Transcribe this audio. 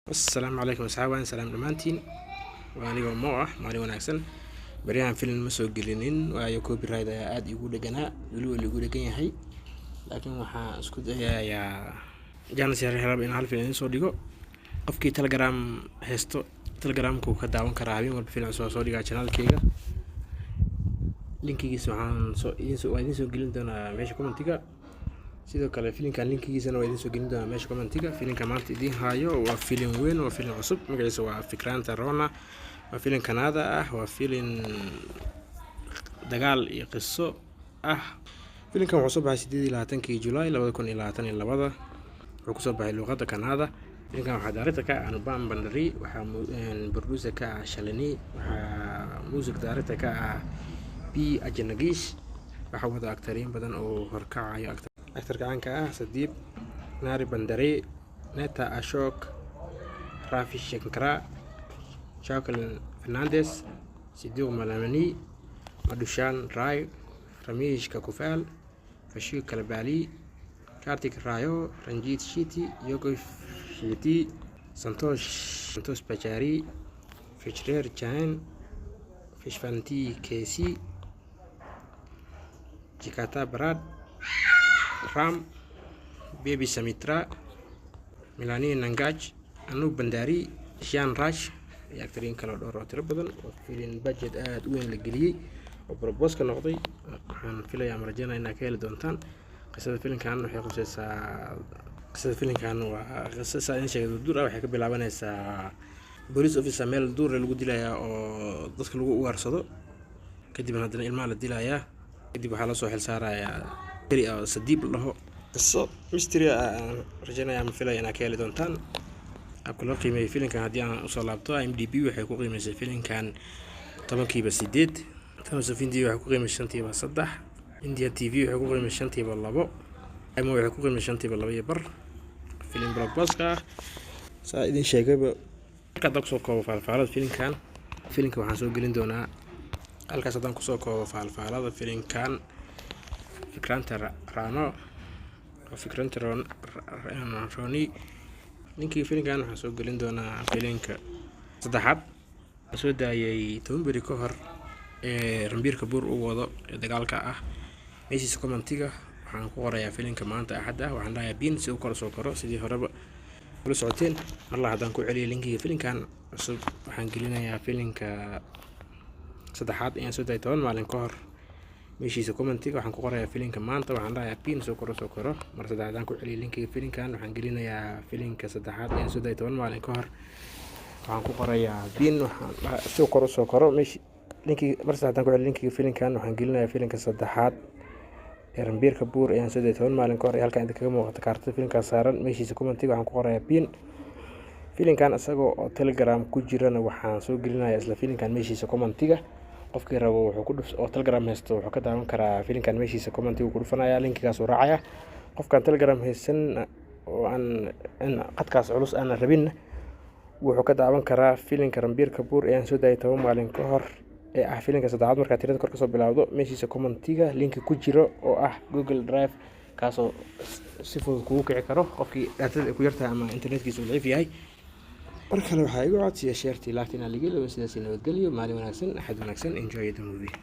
السلام عليكم أصحابي، سلام دمانتين. وأنا مو مالي وناكسن بريان فيلم مسو جلينين وأيو كوبي رايت آد يقول جنا يقولوا اللي يقول جنا هي، لكن وح اسكت يا جانا سير هرب إن هالفيلم صديقه قفكي تلجرام هستو تلجرام كو كداون كرابين والفيلم صديقه channel كيغا linkigiisa waxaan idiin soo gelin doonaa meesha commentiga. sidoo kale filimkan linkigiisana waa idiin soo gelin doonaa meesha commentiga. filimka maanta idiin haayo waa filim weyn, waa filim cusub, magaciisa waa Fikranta Rona. waa filim Kanada ah, waa filim dagaal iyo qiso ah. filimkan wuxuu soo baxay 28 July 2022. wuxuu ku soo baxay luqadda Kanada. filimkan waxaa director ka ah Anubam Bandari, waxaa producer ka ah Shalini, waxaa music director ka ah بي أجنبيش. وحاول أكترين بدن أو هركع أكتر كان كأه سديب ناري بندري نتا أشوك رافي شنكرا شاكل فرنانديز سيديو ملامني مدوشان راي رميش كاكوفال فشيو كالبالي كارتيك رايو رنجيت شيتي يوكو شيتي سنتوش بجاري فيشرير جان فيشفانتي كيسي Jikata Brad, Ram, Baby Samitra, Melanie Nangaj, Anu Bandari, Sian Raj, actorin kala dhowr oo tiro badan oo filim budget aad u weyn la geliyay oo propose ka noqday. waxaan filayaa marjana inaad ka heli doontaan. qisada filimkan waa qisada in sheegay duur waxay ka bilaabanaysaa police officer meel duur lagu dilayaa oo dadka lagu ugaarsado, kadibna haddana ilmaha la dilayaa, kadib waxaa la soo xil saarayaa beri oo sadiib laho qiso mystery aan rajaynayaa ma filaya inaad ka heli doontaan. abka loo qiimeeyay filimkan haddii aan usoo laabto IMDb waxay ku qiimeysay filimkan 10/8, Tanzania waxay ku qiimeysay 5/3, India TV waxay ku qiimeysay 5/2, ama waxay ku qiimeysay 5/2. filim blockbuster saa idin sheegayba ka dab soo koobo faalfaalada filimkan waxaan soo gelin doonaa halkaas haddaan kusoo koobo faalfaalada filimkan Fikranta Rano oo Fikranta Roni. ninkii filimkan waxaan soo gelin doonaa filimka saddexaad soo daayay 10 beri ka hor ee Ranbir Kapoor uu wado dagaalka ah. meeshiisa commentiga waxaan ku qorayaa filimka maanta Axad ah. waxaan dhahayaa bin si uu kala soo koro sidii horeba kula socoteen. mar haddaan ku celiyo linkiga filimkan cusub waxaan gelinayaa filimka saddexaad ayaan soo daayay 10 maalin ka hor. meeshiisa commentiga waxaan ku qorayaa filimka maanta, waxaan dhahayaa pin soo koro. mar saddexaad ku celiyo linkiga filimkan waxaan gelinayaa filimka saddexaad ayaan soo daayay 10 maalin ka hor. waxaan ku qorayaa pin waxaan soo koro meeshi linkiga. mar saddexaad ku celiyo linkiga filimkan waxaan gelinayaa filimka saddexaad ee Ranbir Kapoor ayaan soo daayay 10 maalin ka hor. halkaan inta kaga muuqata kaartada filimka saaran meeshiisa commentiga waxaan ku qorayaa pin. filimkan asagoo oo Telegram ku jirana waxaan soo gelinayaa isla filimkan meeshiisa commentiga. qofkii rabo wuxuu ku dhufto oo Telegram haysto wuxuu ka daawan karaa filimkan meeshiisa commentiga ku dhufanaya, linkigaas uu raacaya. qofkan Telegram haysan oo aan qadkaas culus aan rabin wuxuu ka daawan karaa filimka Ranbir Kapoor ayaan soo daayay 10 maalin ka hor ee ah filimka saddexaad. marka tirada kor ka soo bilowdo meeshiisa commentiga linki ku jiro oo ah Google Drive, kaasoo si fudud kugu kici karo qofkii daatada ku yartahay ama internetkiisu daciif yahay. mar kale waxaa igu codsiya sheertii laagtina ligilo sidaas nabadgelyo. maalin wanaagsan, axad wanaagsan, enjoy the movie.